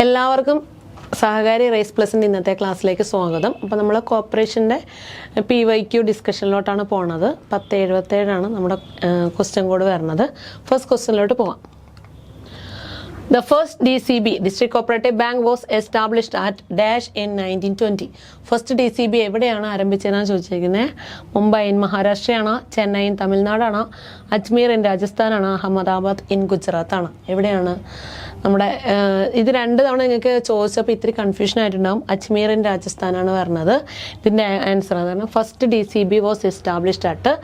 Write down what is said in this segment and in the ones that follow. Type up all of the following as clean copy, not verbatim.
എല്ലാവർക്കും സഹകാരി റൈസ് പ്ലസിൻ്റെ ഇന്നത്തെ ക്ലാസ്സിലേക്ക് സ്വാഗതം. അപ്പോൾ നമ്മൾ കോർപ്പറേഷൻ്റെ PYQ ഡിസ്കഷനിലോട്ടാണ് പോണത്. 1077 നമ്മുടെ ക്വസ്റ്റ്യൻ കോഡ് വരുന്നത്. ഫസ്റ്റ് ക്വസ്റ്റ്യനിലോട്ട് പോകാം. The first DCB, District Cooperative Bank, was established at dash in 1920. First DCB എവിടെയാണ് ആരംഭിച്ചതെന്നാണ് ചോദിച്ചിരിക്കുന്നത്. മുംബൈ ഇൻ മഹാരാഷ്ട്രയാണോ, ചെന്നൈ ഇൻ തമിഴ്നാടാണോ, അജ്മീർ ഇൻ രാജസ്ഥാനാണോ, അഹമ്മദാബാദ് ഇൻ ഗുജറാത്താണോ? എവിടെയാണ് നമ്മുടെ ഇത് രണ്ട് തവണ നിങ്ങൾക്ക് ചോദിച്ചപ്പോൾ ഇത്തിരി കൺഫ്യൂഷൻ ആയിട്ടുണ്ടാകും. അജ്മീർ ഇൻ രാജസ്ഥാനാണ് പറഞ്ഞത്. ഇതിൻ്റെ ആൻസർ അതാണ്. First DCB was established at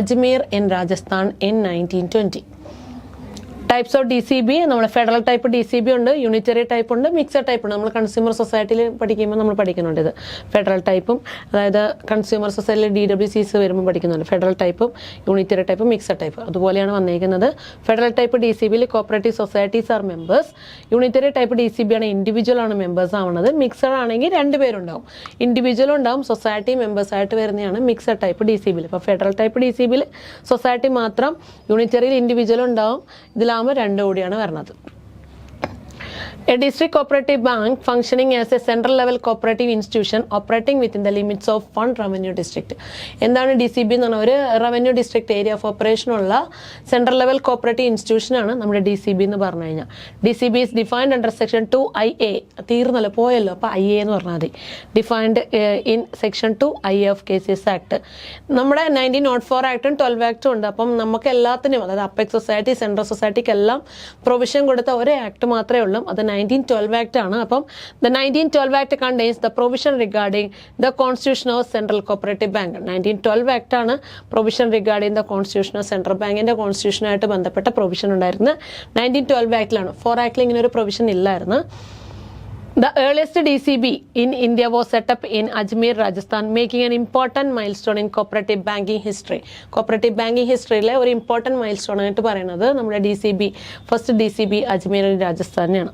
Ajmer in Rajasthan in 1920. Types of DCB, നമ്മുടെ ഫെഡറൽ ടൈപ്പ് DCB ഉണ്ട്, യൂണിറ്ററി ടൈപ്പ് ഉണ്ട്, മിക്സഡ് ടൈപ്പ് ഉണ്ട്. നമ്മൾ കൺസ്യൂമർ സൊസൈറ്റിയിൽ പഠിക്കുമ്പോൾ നമ്മൾ പഠിക്കുന്നുണ്ട് ഇത്. ഫെഡറൽ ടൈപ്പും, അതായത് കൺസ്യൂമർ സൊസൈറ്റിയിൽ DWCs വരുമ്പോൾ പഠിക്കുന്നുണ്ട്. ഫെഡറൽ ടൈപ്പും യൂണിറ്ററി ടൈപ്പും മിക്സഡ് ടൈപ്പ് അതുപോലെയാണ് വന്നിരിക്കുന്നത്. ഫെഡറൽ ടൈപ്പ് DCBയിൽ cooperative societies are members. Unitary type DCB ആണ് ഇൻഡിവിജ്വൽ ആണ് മെമ്പേഴ്സ് ആവുന്നത്. മിക്സഡ് ആണെങ്കിൽ രണ്ടുപേരുണ്ടാവും, ഇൻഡിവിജ്വലും ഉണ്ടാവും, സൊസൈറ്റി മെമ്പേഴ്സ് ആയിട്ട് വരുന്നതാണ് മിക്സഡ് ടൈപ്പ് DCBയിൽ. ഇപ്പോൾ ഫെഡറൽ ടൈപ്പ് DCBയിൽ സൊസൈറ്റി മാത്രം, യൂണിറ്ററിയിൽ ഇൻഡിവിജ്വലും ഉണ്ടാവും. ഇതിലാകുമ്പോൾ രണ്ടു കൂടിയാണ് വരുന്നത്. A district cooperative bank functioning as a central level cooperative institution operating within the limits of one revenue district. എന്താണ് DCB എന്ന് പറഞ്ഞാൽ? ഒരു revenue district area of operation ഉള്ള സെൻട്രൽ ലെവൽ കോപ്പറേറ്റീവ് ഇൻസ്റ്റിറ്റ്യൂഷൻ ആണ് നമ്മുടെ DCB എന്ന് പറഞ്ഞു കഴിഞ്ഞാൽ. DCB is defined under section 2IA. തീർന്നല്ലോ, പോയല്ലോ, അപ്പോൾ IA എന്ന് പറഞ്ഞാൽ മതി. Defined in section 2IA of KCS act. നമ്മുടെ 1904 ആക്ടും 12 ആക്ടും ഉണ്ട്. അപ്പം നമുക്ക് എല്ലാത്തിനും, അതായത് അപ്പെക്സ് സൊസൈറ്റി, സെൻട്രൽ സൊസൈറ്റിക്ക് എല്ലാം പ്രൊവിഷൻ കൊടുത്ത ഒരേ ആക്ട് മാത്രമേ ഉള്ളൂ. അത് 1912 ആക്ട് ആണ്. അപ്പം the 1912 act contains the provision regarding the constitution of central cooperative bank. 1912 act ആണ് provision regarding the constitution of central ബാങ്കിന്റെ കോൺസ്റ്റിറ്റ്യൂഷനായിട്ട് ബന്ധപ്പെട്ട പ്രൊവിഷൻ ഉണ്ടായിരുന്നത് 1912 ആക്ടിലാണ്. 4 ആക്ടിൽ ഇങ്ങനെ ഒരു പ്രൊവിഷൻ ഇല്ലായിരുന്നു. The earliest DCB in India was set up in Ajmer, Rajasthan, making an important milestone in cooperative banking history. Cooperative banking historyയിലെ ഒരു important mile stone ആയിട്ട് പറയുന്നത് നമ്മുടെ DCB, ഫസ്റ്റ് DCB അജ്മീർ രാജസ്ഥാനാണ്.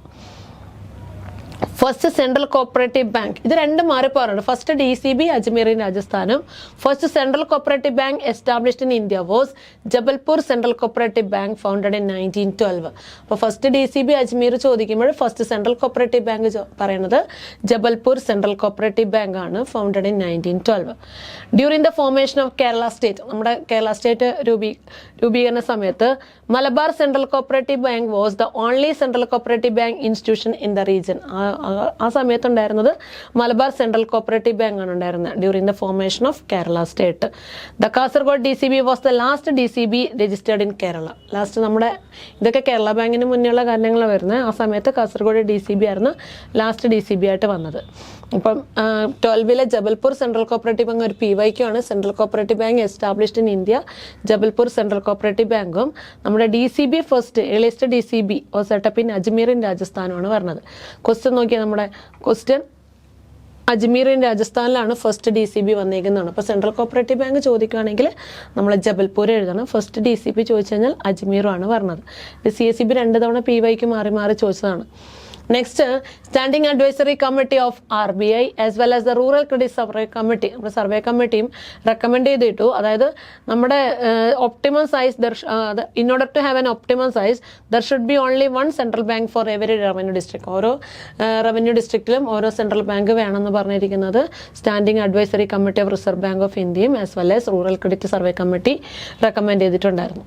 ഫസ്റ്റ് സെൻട്രൽ കോപ്പറേറ്റീവ് ബാങ്ക്, ഇത് രണ്ടും മാറിപ്പോറുണ്ട്. First DCB Ajmer രാജസ്ഥാനും first central cooperative bank established in India was Jabalpur central cooperative bank founded in 1912. അപ്പോൾ ഫസ്റ്റ് DCB അജ്മീർ ചോദിക്കുമ്പോൾ ഫസ്റ്റ് സെൻട്രൽ കോപ്പറേറ്റീവ് ബാങ്ക് പറയുന്നത് ജബൽപൂർ സെൻട്രൽ കോപ്പറേറ്റീവ് ബാങ്ക് ആണ്, founded in 1912. During the formation of Kerala state, നമ്മുടെ Kerala state രൂപീകരണ സമയത്ത് Malabar central cooperative bank was the only central cooperative bank institution in the region. ആ സമയത്തുണ്ടായിരുന്നത് Malabar central cooperative bank ആണ് ഉണ്ടായിരുന്നത് during the formation of Kerala state. The Kasaragod DCB was the last DCB registered in Kerala. Last നമ്മുടെ ഇതൊക്കെ കേരള ബാങ്കിന് മുന്നേയുള്ള കാര്യങ്ങളാണ് വരുന്നത്. ആ സമയത്ത് കാസർഗോഡ് DCB ആയിരുന്നു ലാസ്റ്റ് DCB ആയിട്ട് വന്നത്. ഇപ്പം 12 ജബൽപൂർ സെൻട്രൽ കോപ്പറേറ്റീവ് ബാങ്ക് ഒരു PYQ ആണ്. Central cooperative bank established in India, Jabalpur central cooperative ബാങ്കും നമ്മുടെ DCB first earliest DCB was set up in Ajmer in രാജസ്ഥാനുമാണ് പറഞ്ഞത്. ക്വസ്റ്റ്യൻ നോക്കിയാൽ നമ്മുടെ ക്വസ്റ്റ്യൻ അജ്മീർ ഇൻ രാജസ്ഥാനിലാണ് ഫസ്റ്റ് DCB വന്നേക്കുന്നതാണ്. അപ്പോൾ സെൻട്രൽ കോപ്പറേറ്റീവ് ബാങ്ക് ചോദിക്കുകയാണെങ്കിൽ നമ്മൾ ജബൽപൂർ എഴുതണം. ഫസ്റ്റ് DCB ചോദിച്ചു കഴിഞ്ഞാൽ അജ്മീറാണ് പറഞ്ഞത്. CSEB 2 തവണ PYQ മാറി മാറി ചോദിച്ചതാണ്. Next, standing advisory committee of RBI as well as the rural credit survey committee, നമ്മുടെ സർവേ കമ്മിറ്റിയും റെക്കമെൻഡ് ചെയ്തിട്ടു. അതായത് നമ്മുടെ optimum size, in order to have an optimum size there should be only one central bank for every revenue district. ഓരോ revenue ഡിസ്ട്രിക്റ്റിലും ഓരോ central bank വേണമെന്ന് പറഞ്ഞിരിക്കുന്നത് standing advisory committee of reserve bank of ഇന്ത്യയും as well as rural credit survey committee recommend ചെയ്തിട്ടുണ്ടായിരുന്നു.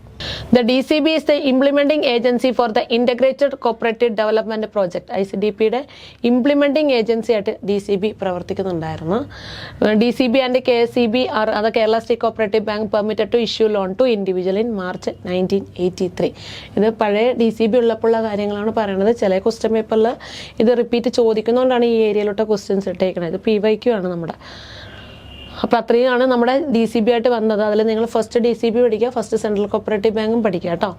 The DCB is the implementing agency for the Integrated Cooperative Development Project. ICDPയുടെ implementing agency ആയിട്ട് DCB പ്രവർത്തിക്കുന്നുണ്ടായിരുന്നു. DCB and KSEB are അത് Kerala state cooperative bank permitted to issue loan to individual in March 1983. ഇത് പഴയ DCB ഉള്ളപ്പോഴുള്ള കാര്യങ്ങളാണ് പറയുന്നത്. ചില question പേപ്പറിൽ ഇത് റിപ്പീറ്റ് ചോദിക്കുന്നതുകൊണ്ടാണ് ഈ ഏരിയയിലോട്ട് ക്വസ്റ്റ്യൻസ് ഇട്ടേക്കുന്നത്. ഇത് PYQ ആണ് നമ്മുടെ. അപ്പോൾ അത്രയുമാണ് നമ്മുടെ DCB ആയിട്ട് വന്നത്. അതിൽ നിങ്ങൾ ഫസ്റ്റ് DCB പഠിക്കുക, ഫസ്റ്റ് സെൻട്രൽ കോപ്പറേറ്റീവ് ബാങ്കും പഠിക്കുക കേട്ടോ.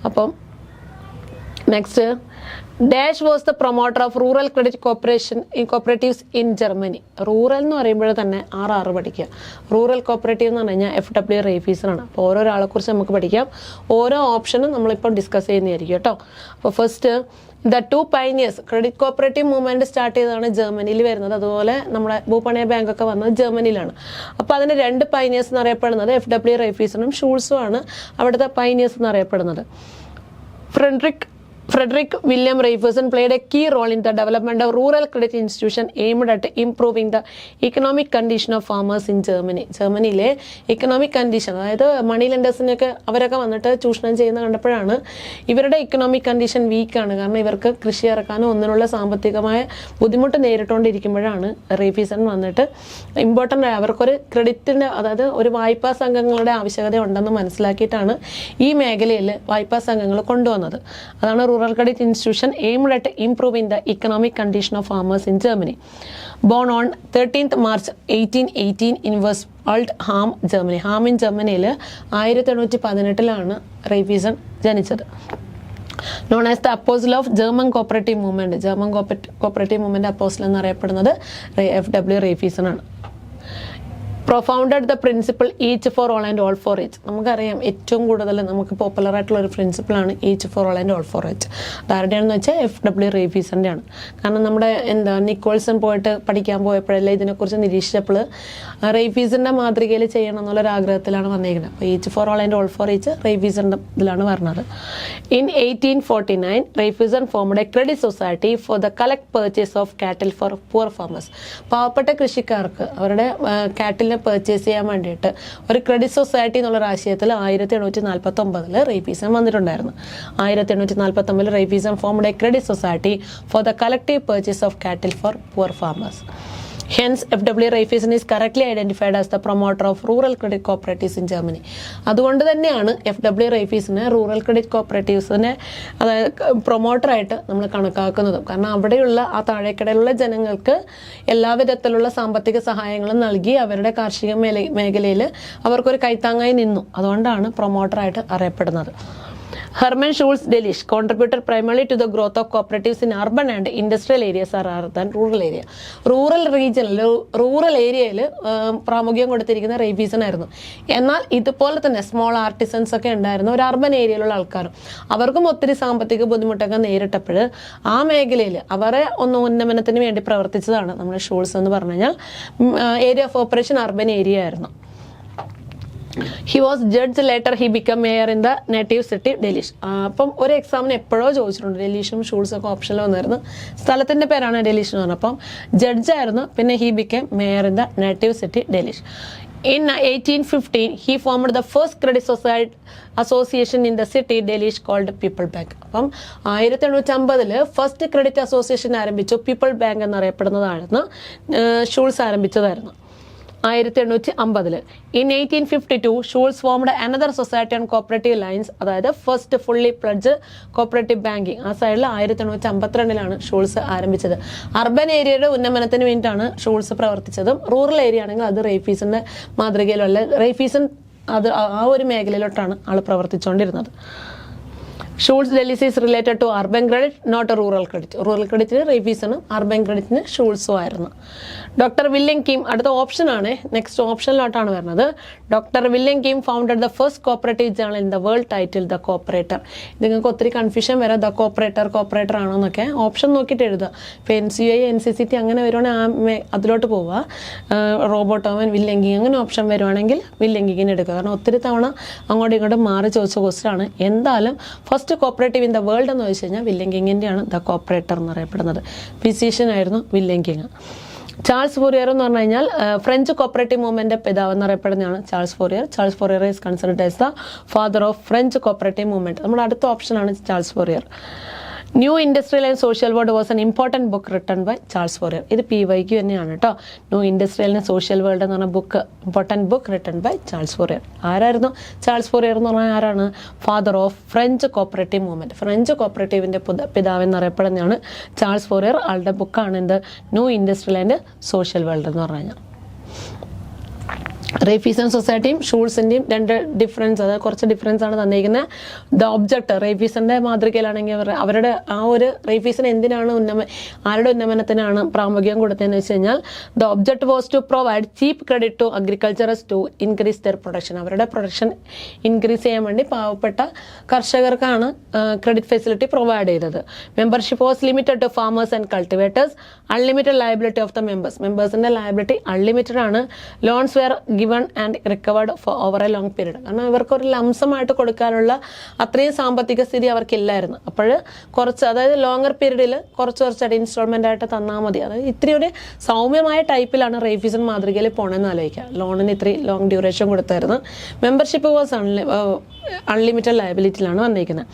അപ്പം next, dash was the promoter of rural credit cooperatives in Germany. Rural എന്ന് പറയുമ്പോൾ തന്നെ 6 പഠിക്കുക. റൂറൽ കോപ്പറേറ്റീവ് എന്ന് പറഞ്ഞു കഴിഞ്ഞാൽ FW റേഫീസറാണ്. അപ്പോൾ ഓരോരാളെക്കുറിച്ച് നമുക്ക് പഠിക്കാം. ഓരോ ഓപ്ഷനും നമ്മളിപ്പോൾ ഡിസ്കസ് ചെയ്യുന്നതായിരിക്കും കേട്ടോ. അപ്പോൾ first, the 2 pioneers, credit cooperative movement start ചെയ്തതാണ് ജർമ്മനിയിൽ വരുന്നത്. അതുപോലെ നമ്മുടെ ഭൂപണയ ബാങ്കൊക്കെ വന്നത് ജർമ്മനിയിലാണ്. അപ്പോൾ അതിന് 2 പൈനിയേഴ്സ് എന്നറിയപ്പെടുന്നത് FW റേഫീസറും ഷൂൾസും ആണ് അവിടുത്തെ പൈനിയേഴ്സ് എന്നറിയപ്പെടുന്നത്. Frederick Frederick William Raffleson played a key role in the development of rural credit institution aimed at improving the economic condition of farmers in Germany. ജർമ്മനിയിലെ ഇക്കണോമിക് കണ്ടീഷൻ, അതായത് മണി ലെൻഡേഴ്സിനൊക്കെ അവരൊക്കെ വന്നിട്ട് ചൂഷണം ചെയ്യുന്ന കണ്ടപ്പോഴാണ് ഇവരുടെ ഇക്കണോമിക് കണ്ടീഷൻ വീക്കാണ്. കാരണം ഇവർക്ക് കൃഷി ഇറക്കാനും ഒന്നിനുള്ള സാമ്പത്തികമായ ബുദ്ധിമുട്ട് നേരിട്ടുകൊണ്ടിരിക്കുമ്പോഴാണ് റേഫീസൺ വന്നിട്ട് ഇമ്പോർട്ടൻ്റ് ആയ അവർക്കൊരു ക്രെഡിറ്റിൻ്റെ, അതായത് ഒരു വായ്പാ സംഘങ്ങളുടെ ആവശ്യകത ഉണ്ടെന്ന് മനസ്സിലാക്കിയിട്ടാണ് ഈ മേഖലയിൽ വായ്പാ സംഘങ്ങൾ കൊണ്ടുവന്നത്. അതാണ് Rural Credit Institution aimed at improving the economic condition of farmers in Germany. Born on 13th March 1818 in Westwald-Ham, Germany. Hamm in ജർമ്മനിയിൽ 1818 റേഫീസൺ ജനിച്ചത്. Known as the apostle of German cooperative movement. German cooperative movement apostle എന്നറിയപ്പെടുന്നത് FW Raiffeisen ആണ്. Propounded the principle each for all and all for each. നമുക്കറിയാം ഏറ്റവും കൂടുതൽ നമുക്ക് popular ആയിട്ടുള്ള ഒരു പ്രിൻസിപ്പിളാണ് each for all and all for each. അതാരുടെയാണെന്ന് വെച്ചാൽ FW റേഫീസൻ്റെ ആണ്. കാരണം നമ്മുടെ നിക്കോൾസൺ പോയിട്ട് പഠിക്കാൻ പോയപ്പോഴല്ലേ ഇതിനെക്കുറിച്ച് നിരീക്ഷിച്ചപ്പോൾ റേഫീസൻ്റെ മാതൃകയിൽ ചെയ്യണം എന്നുള്ളൊരാഗ്രഹത്തിലാണ് വന്നിരിക്കുന്നത്. അപ്പോൾ each for all and all for each റേഫീസൻ്റെ ഇതിലാണ് പറഞ്ഞത്. In 1849 Raiffeisen formed a credit society for the collect purchase of cattle for poor farmers. പാവപ്പെട്ട കൃഷിക്കാർക്ക് അവരുടെ കാറ്റിൽ പർച്ചേസ് ചെയ്യാൻ വേണ്ടിയിട്ട് ഒരു ക്രെഡിറ്റ് സൊസൈറ്റി എന്നുള്ള ആശയത്തിൽ 1849 റേഫീസൺ വന്നിട്ടുണ്ടായിരുന്നു. 1849 Raiffeisen formed a credit society for the collective purchase of cattle for poor farmers. Hence, FW Raiffeisen is correctly identified as the promoter of rural credit cooperatives in Germany. അതുകൊണ്ട് തന്നെയാണ് FW റൈഫീസിനെ rural credit കോപ്പറേറ്റീവ്സിനെ അതായത് പ്രൊമോട്ടറായിട്ട് നമ്മൾ കണക്കാക്കുന്നത്. കാരണം അവിടെയുള്ള ആ താഴേക്കിടയിലുള്ള ജനങ്ങൾക്ക് എല്ലാവിധത്തിലുള്ള സാമ്പത്തിക സഹായങ്ങളും നൽകി അവരുടെ കാർഷിക മേഖലയിൽ അവർക്കൊരു കൈത്താങ്ങായി നിന്നു. അതുകൊണ്ടാണ് പ്രൊമോട്ടറായിട്ട് അറിയപ്പെടുന്നത്. Hermann Schulz Delitzsch contributed primarily to the growth of cooperatives in urban and industrial areas rather than rural area. Rural ഏരിയയിൽ പ്രാമുഖ്യം കൊടുത്തിരിക്കുന്ന റേഫീസൺ ആയിരുന്നു. എന്നാൽ ഇതുപോലെ തന്നെ സ്മോൾ ആർട്ടിസൻസ് ഒക്കെ ഉണ്ടായിരുന്നു ഒരു അർബൻ ഏരിയയിലുള്ള ആൾക്കാരും. അവർക്കും ഒത്തിരി സാമ്പത്തിക ബുദ്ധിമുട്ടൊക്കെ നേരിട്ടപ്പോൾ ആ മേഖലയിൽ അവരെ ഒന്ന് ഉന്നമനത്തിന് വേണ്ടി പ്രവർത്തിച്ചതാണ് നമ്മുടെ ഷൂൾസ് എന്ന് പറഞ്ഞു കഴിഞ്ഞാൽ. Area of operation urban area ആയിരുന്നു. He was judge, later he became mayor in the native city Delitzsch. അപ്പം ഒരു എക്സാമിന് എപ്പോഴോ ചോദിച്ചിട്ടുണ്ട്. ഡെലിഷും ഷൂൾസും ഒക്കെ ഓപ്ഷനിൽ വന്നിരുന്നു. സ്ഥലത്തിൻ്റെ പേരാണ് ഡെലിഷ് എന്ന് പറഞ്ഞത്. അപ്പം ജഡ്ജായിരുന്നു. പിന്നെ he became mayor in the native city Delitzsch. In 1815 he formed the first credit society association in the city Delitzsch called People Bank. അപ്പം 1850 ഫസ്റ്റ് ക്രെഡിറ്റ് അസോസിയേഷൻ ആരംഭിച്ചു. പീപ്പിൾ ബാങ്ക് എന്നറിയപ്പെടുന്നതായിരുന്നു. ഷൂൾസ് ആരംഭിച്ചതായിരുന്നു 1850. In 1852 Schulz formed another society on cooperative lines, അതായത് first fully pledge cooperative banking. ആ സൈഡിൽ 1852 Schulze ആരംഭിച്ചത്. Urban ഏരിയയുടെ ഉന്നമനത്തിന് വേണ്ടിയിട്ടാണ് ഷൂൾസ് പ്രവർത്തിച്ചതും. റൂറൽ ഏരിയ ആണെങ്കിൽ അത് റേഫീസിൻ്റെ മാതൃകയിലുള്ള റേഫീസൺ അത് ആ ഒരു മേഖലയിലോട്ടാണ് ആൾ പ്രവർത്തിച്ചുകൊണ്ടിരുന്നത്. Schulz Delitzsch is related to urban credit, not a rural credit. റൂറൽ ക്രെഡിറ്റിന് റേഫീസണും അർബൻ ക്രെഡിറ്റിന് ഷൂൾസും ആയിരുന്നു. ഡോക്ടർ വില്യം കിം അടുത്ത ഓപ്ഷനാണ്. നെക്സ്റ്റ് ഓപ്ഷനിലോട്ടാണ് വരുന്നത്. Doctor William King founded the first cooperative journal in the world title the cooperator. നിങ്ങൾക്ക് ഒത്തിരി കൺഫ്യൂഷൻ വരാം ദ കോപ്പറേറ്റർ ആണോ എന്നൊക്കെ. ഓപ്ഷൻ നോക്കിയിട്ട് എഴുതുക. ഇപ്പോൾ NCUI NCCT അങ്ങനെ വരുവാണെങ്കിൽ അതിലോട്ട് പോവുക. റോബോട്ടോമൻ വില്യം കിങ് അങ്ങനെ ഓപ്ഷൻ വരുവാണെങ്കിൽ വില്യം കിങ്ങിന് എടുക്കുക. കാരണം ഒത്തിരി തവണ അങ്ങോട്ടും ഇങ്ങോട്ടും മാറി ചോദിച്ച ക്വസ്റ്റ്യനാണ്. എന്തായാലും first cooperative in the world എന്ന് ചോദിച്ചു കഴിഞ്ഞാൽ വില്യം കിങ്ങിൻ്റെയാണ് ദ കോപ്പറേറ്റർ എന്നറിയപ്പെടുന്നത്. ഫിസിഷ്യൻ ആയിരുന്നു വില്യം കിങ്. ചാൾസ് ഫോറിയർ എന്ന് പറഞ്ഞു കഴിഞ്ഞാൽ ഫ്രഞ്ച് കോപ്പറേറ്റീവ് മൂവ്മെന്റ് പിതാവ് എന്നറിയപ്പെടുന്നതാണ് Charles Fourier. Charles Fourier is considered as the father of French cooperative movement. നമ്മുടെ അടുത്ത ഓപ്ഷനാണ് Charles Fourier. New industrial and social world was an important book written by Charles Fourier. ഇത് PYQ തന്നെയാണ് കേട്ടോ. New industrial and social world എന്ന് പറഞ്ഞ book important book written by Charles Fourier. ആരായിരുന്നു Charles Fourier എന്ന് പറഞ്ഞാൽ? ആരാണ്? Father of French cooperative movement. French കോപ്പറേറ്റീവിൻ്റെ പിതാവ് എന്നറിയപ്പെടുന്നതാണ് ചാൾസ് ഫോറിയർ. ആളുടെ ബുക്കാണ് എന്ത്? New industrial and social world എന്ന് പറഞ്ഞു കഴിഞ്ഞാൽ. റേഫീസൺ സൊസൈറ്റിയും ഷൂൾസിൻ്റെയും രണ്ട് ഡിഫറൻസ്, അതായത് കുറച്ച് ഡിഫറൻസ് ആണ് തന്നിരിക്കുന്നത്. ദ ഒബ്ജക്റ്റ് റേഫീസൻ്റെ മാതൃകയിലാണെങ്കിൽ അവരുടെ ആ ഒരു റേഫീസൺ എന്തിനാണ് ആരുടെ ഉന്നമനത്തിനാണ് പ്രാമുഖ്യം കൊടുത്തതെന്ന് വെച്ച് കഴിഞ്ഞാൽ the object was to provide cheap credit to agriculturists to increase their production. അവരുടെ പ്രൊഡക്ഷൻ ഇൻക്രീസ് ചെയ്യാൻ വേണ്ടി പാവപ്പെട്ട കർഷകർക്കാണ് ക്രെഡിറ്റ് ഫെസിലിറ്റി പ്രൊവൈഡ് ചെയ്തത്. Membership was limited to farmers and cultivators. Unlimited liability of the മെമ്പേഴ്സിൻ്റെ ലയബിലിറ്റി അൺലിമിറ്റഡ് ആണ്. Loans were given and recovered for over a long period. കാരണം ഇവർക്കൊരു ലംസമായിട്ട് കൊടുക്കാനുള്ള അത്രയും സാമ്പത്തിക സ്ഥിതി അവർക്കില്ലായിരുന്നു. അപ്പോൾ കുറച്ച്, അതായത് ലോങ്ങർ പീരീഡിൽ കുറച്ചായിട്ട് ഇൻസ്റ്റാൾമെൻ്റ് ആയിട്ട് തന്നാൽ മതി. അതായത് ഇത്തിരി ഒരു സൗമ്യമായ ടൈപ്പിലാണ് റേഫീസൺ മാതൃകയിൽ പോകണമെന്ന് ആലോചിക്കുക. ലോണിന് ഇത്രയും ലോങ് ഡ്യൂറേഷൻ കൊടുത്തായിരുന്നു. മെമ്പർഷിപ്പ് വാസ് അൺലിമിറ്റഡ് ലയബിലിറ്റിയിലാണ് വന്നിരിക്കുന്നത്.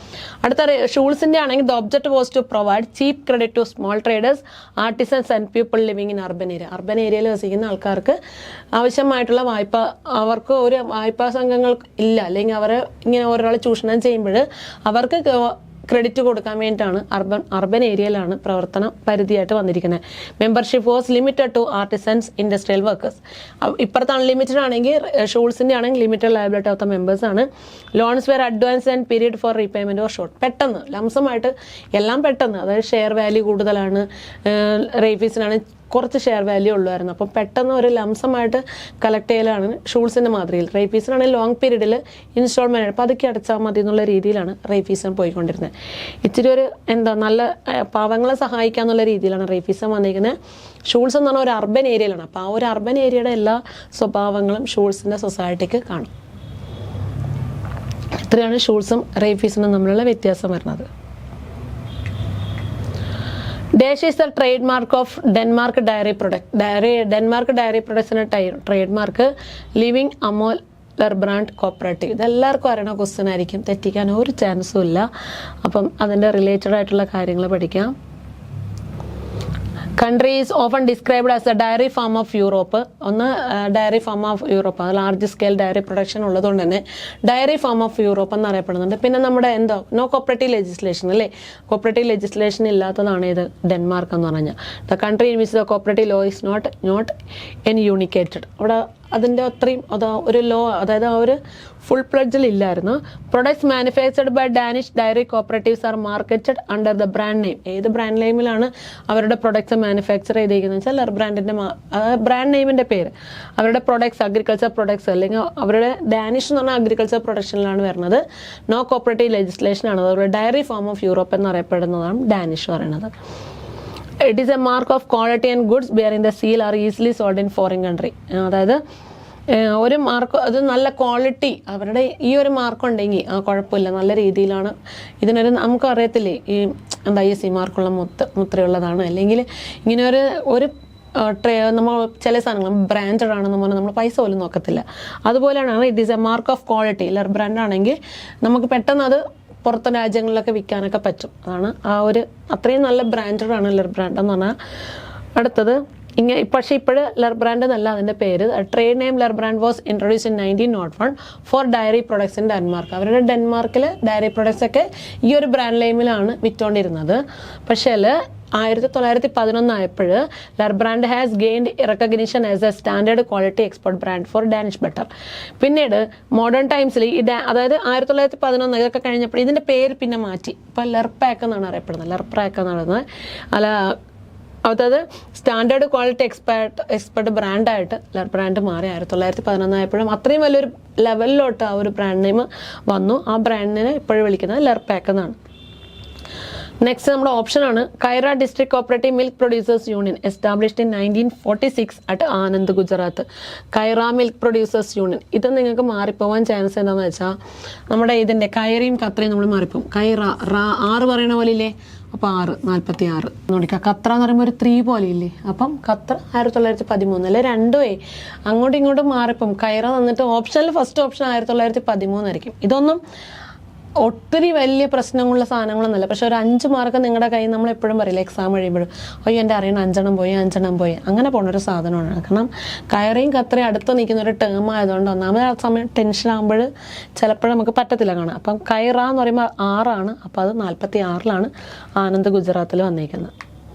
അടുത്ത ഷൂൾസിൻ്റെ ആണെങ്കിൽ the object was to provide cheap credit to small traders, artisans and people living in urban area. Urban ഏരിയയിൽ വസിക്കുന്ന ആൾക്കാർക്ക് ആവശ്യമായിട്ടുള്ള വായ്പ, അവർക്ക് ഒരു വായ്പാ സംഘങ്ങൾ ഇല്ല, അല്ലെങ്കിൽ അവർ ഇങ്ങനെ ഒരാൾ ചൂഷണം ചെയ്യുമ്പോൾ അവർക്ക് ക്രെഡിറ്റ് കൊടുക്കാൻ വേണ്ടിയിട്ടാണ് അർബൻ ഏരിയയിലാണ് പ്രവർത്തന പരിധിയായിട്ട് വന്നിരിക്കുന്നത്. Membership was limited to artisans, industrial workers. ഇപ്പുറത്ത് അൺലിമിറ്റഡ് ആണെങ്കിൽ ഷൂൾസിൻ്റെ ആണെങ്കിൽ limited liability of the members ആണ്. Loans were advance and period for repayment or short. പെട്ടെന്ന് ലംസമായിട്ട് എല്ലാം പെട്ടെന്ന്, അതായത് ഷെയർ വാല്യൂ കൂടുതലാണ്. റേഫീസിനാണ് കുറച്ച് ഷെയർ വാല്യൂ ഉള്ളായിരുന്നു. അപ്പം പെട്ടെന്ന് ഒരു ലംസമായിട്ട് കളക്ട് ചെയ്യലാണ് ഷൂൾസിൻ്റെ മാതൃകയിൽ. റേഫീസിനാണെങ്കിൽ ലോങ് പീരീഡിൽ ഇൻസ്റ്റാൾമെൻറ്റ് പതുക്കെ അടച്ചാൽ മതി എന്നുള്ള രീതിയിലാണ് റേഫീസൺ പോയിക്കൊണ്ടിരുന്നത്. ഇച്ചിരി ഒരു നല്ല പാവങ്ങളെ സഹായിക്കുക എന്നുള്ള രീതിയിലാണ് റേഫീസൺ വന്നിരിക്കുന്നത്. ഷൂൾസ് എന്ന് പറഞ്ഞാൽ ഒരു അർബൻ ഏരിയയിലാണ്. അപ്പോൾ ആ ഒരു അർബൻ ഏരിയയുടെ എല്ലാ സ്വഭാവങ്ങളും ഷൂൾസിൻ്റെ സൊസൈറ്റിക്ക് കാണും. ഇത്രയാണ് ഷൂൾസും റേഫീസണും തമ്മിലുള്ള വ്യത്യാസം വരുന്നത്. Dash is the trade mark of Denmark dairy product. Denmark dairy പ്രൊഡക്ട്സിൻ്റെ ട്രേഡ് മാർക്ക് ലിവിങ് അമോൽ ലെർബ്രാൻഡ് കോപ്പറേറ്റീവ്. ഇതെല്ലാവർക്കും അറിയണ ക്വസ്റ്റ്യൻ ആയിരിക്കും, തെറ്റിക്കാൻ ഒരു ചാൻസും ഇല്ല. അപ്പം അതിൻ്റെ റിലേറ്റഡ് ആയിട്ടുള്ള കാര്യങ്ങൾ പഠിക്കാം. Country is often described as a dairy farm of Europe. Dairy farm of Europe, അത് ലാർജ് സ്കെയിൽ ഡയറി പ്രൊഡക്ഷൻ ഉള്ളതുകൊണ്ട് തന്നെ ഡയറി ഫാം ഓഫ് യൂറോപ്പ് എന്നറിയപ്പെടുന്നുണ്ട്. പിന്നെ നമ്മുടെ നോ കോപ്പറേറ്റീവ് ലെജിസ്ലേഷൻ അല്ലേ, കോപ്പറേറ്റീവ് ലെജിസ്ലേഷൻ ഇല്ലാത്തതാണ് ഇത് ഡെൻമാർക്ക് എന്ന് പറഞ്ഞാൽ. The country in which the cooperative law is not enunciated. അവിടെ അതിൻ്റെ അത്രയും ഒരു ലോ, അതായത് ആ ഒരു ഫുൾ പ്ലഡ്ജിൽ ഇല്ലായിരുന്നു. Products manufactured by Danish dairy cooperatives are marketed under the brand name. ഏത് ബ്രാൻഡ് നെയിമിലാണ് അവരുടെ പ്രൊഡക്ട്സ് മാനുഫാക്ചർ ചെയ്തിരിക്കുന്നത് വെച്ചാൽ ബ്രാൻഡിൻ്റെ ബ്രാൻഡ് നെയിമിൻ്റെ പേര്. അവരുടെ പ്രൊഡക്ട്സ് അഗ്രികൾച്ചർ പ്രൊഡക്ട്സ് അല്ലെങ്കിൽ അവരുടെ ഡാനിഷ് എന്ന് പറഞ്ഞാൽ അഗ്രികൾച്ചർ പ്രൊഡക്ഷനിലാണ് വരുന്നത്. നോ കോപ്പറേറ്റീവ് ലെജിസ്ലേഷൻ ആണ്. അവരുടെ ഡയറി ഫാം ഓഫ് യൂറോപ്പ് എന്നറിയപ്പെടുന്നതാണ് ഡാനിഷ് പറയുന്നത്. It is a mark of quality and goods bearing the seal are easily sold in foreign country. അതായത് ഒരു മാർക്ക്, അത് നല്ല ക്വാളിറ്റി, അവരുടെ ഈ ഒരു മാർക്ക് ഉണ്ടെങ്കിൽ കുഴപ്പമില്ല, നല്ല രീതിയിലാണ്. ഇതിനൊരു നമുക്ക് അറിയത്തില്ലേ ഈ ISI മാർക്കുള്ള മുദ്രയുള്ളതാണ്, അല്ലെങ്കിൽ ഇങ്ങനെ ഒരു നമ്മൾ ചില സാധനങ്ങൾ ബ്രാൻഡഡ് ആണെന്ന് പറഞ്ഞാൽ നമ്മൾ പൈസ പോലും നോക്കത്തില്ല. അതുപോലെയാണ് it is a mark of quality. Lur brand ആണെങ്കിൽ നമുക്ക് പെട്ടെന്ന് അത് പുറത്തെ രാജ്യങ്ങളിലൊക്കെ വിൽക്കാനൊക്കെ പറ്റും. അതാണ് ആ ഒരു അത്രയും നല്ല ബ്രാൻഡഡ് ആണ് ലെർ ബ്രാൻഡ് എന്ന് പറഞ്ഞാൽ. അടുത്തത് പക്ഷേ ഇപ്പോഴും ലെർ ബ്രാൻഡ് എന്നല്ല അതിൻ്റെ പേര്. Trade name Lur brand was introduce in 1901 for dairy products in Denmark. അവരുടെ ഡെൻമാർക്കിൽ ഡയറി പ്രൊഡക്ട്സ് ഒക്കെ ഈ ഒരു ബ്രാൻഡ് നെയിമിലാണ് വിറ്റുകൊണ്ടിരുന്നത്. പക്ഷേ 1911 ആയപ്പോൾ Lur brand has gained recognition as a standard quality export brand for Danish butter. പിന്നീട് മോഡേൺ ടൈംസിൽ അതായത് 1911 ഇതൊക്കെ കഴിഞ്ഞപ്പോൾ ഇതിൻ്റെ പേര് പിന്നെ മാറ്റി. ഇപ്പോൾ ലെർപാക്ക് എന്നാണ് അറിയപ്പെടുന്നത്. ലെർപാക്ക് എന്ന് പറയുന്നത് അതായത് സ്റ്റാൻഡേർഡ് ക്വാളിറ്റി എക്സ്പെർട്ട് ബ്രാൻഡായിട്ട് ലെർ ബ്രാൻഡ് മാറി. 1911 ആയപ്പോഴും അത്രയും വലിയൊരു ലെവലിലോട്ട് ആ ഒരു ബ്രാൻഡ് നെയിം വന്നു. ആ ബ്രാൻഡിനെ ഇപ്പോഴും വിളിക്കുന്നത് ലെർപാക്ക് എന്നാണ്. നെക്സ്റ്റ് നമ്മുടെ ഓപ്ഷനാണ് Kaira district cooperative milk producers union established in 1946 at Anand, Gujarat. Kaira milk producers union. ഇത് നിങ്ങൾക്ക് മാറിപ്പോവാൻ ചാൻസ് എന്താണെന്ന് വെച്ചാൽ നമ്മുടെ ഇതിൻ്റെ കൈറയും ഖത്രയും നമ്മൾ മാറിപ്പോവും. കൈറ 6 പറയണ പോലെ ഇല്ലേ, അപ്പോൾ 6 46 നോടിക്കുക. ഖത്ര എന്ന് പറയുമ്പോൾ ഒരു 3 പോലെ ഇല്ലേ, അപ്പം ഖത്ര 1913 അല്ലെ, രണ്ടുമേ അങ്ങോട്ടും ഇങ്ങോട്ടും മാറിപ്പോവും. കൈറ തന്നിട്ട് ഓപ്ഷനിൽ ഫസ്റ്റ് ഓപ്ഷൻ 1913 ആയിരിക്കും. ഇതൊന്നും ഒത്തിരി വലിയ പ്രശ്നമുള്ള സാധനങ്ങളൊന്നുമല്ല. പക്ഷെ ഒരു 5 മാർക്ക് നിങ്ങളുടെ കയ്യിൽ നമ്മൾ എപ്പോഴും പറയില്ല എക്സാം കഴിയുമ്പോഴും, അയ്യോ എൻ്റെ അറിയണം 5 പോയി അങ്ങനെ പോകുന്നൊരു സാധനമാണ്. കാരണം കയറയും ഖത്രയും അടുത്ത് നിൽക്കുന്ന ഒരു ടേം ആയതുകൊണ്ട് ഒന്നാമത് ആ സമയം ടെൻഷൻ ആകുമ്പോൾ ചിലപ്പോൾ നമുക്ക് പറ്റത്തില്ല കാണാം. അപ്പം കൈറ എന്ന് പറയുമ്പോൾ 6 ആണ്. അപ്പോൾ അത് 46 ആനന്ദ്, ഗുജറാത്തിൽ വന്നിരിക്കുന്നത്.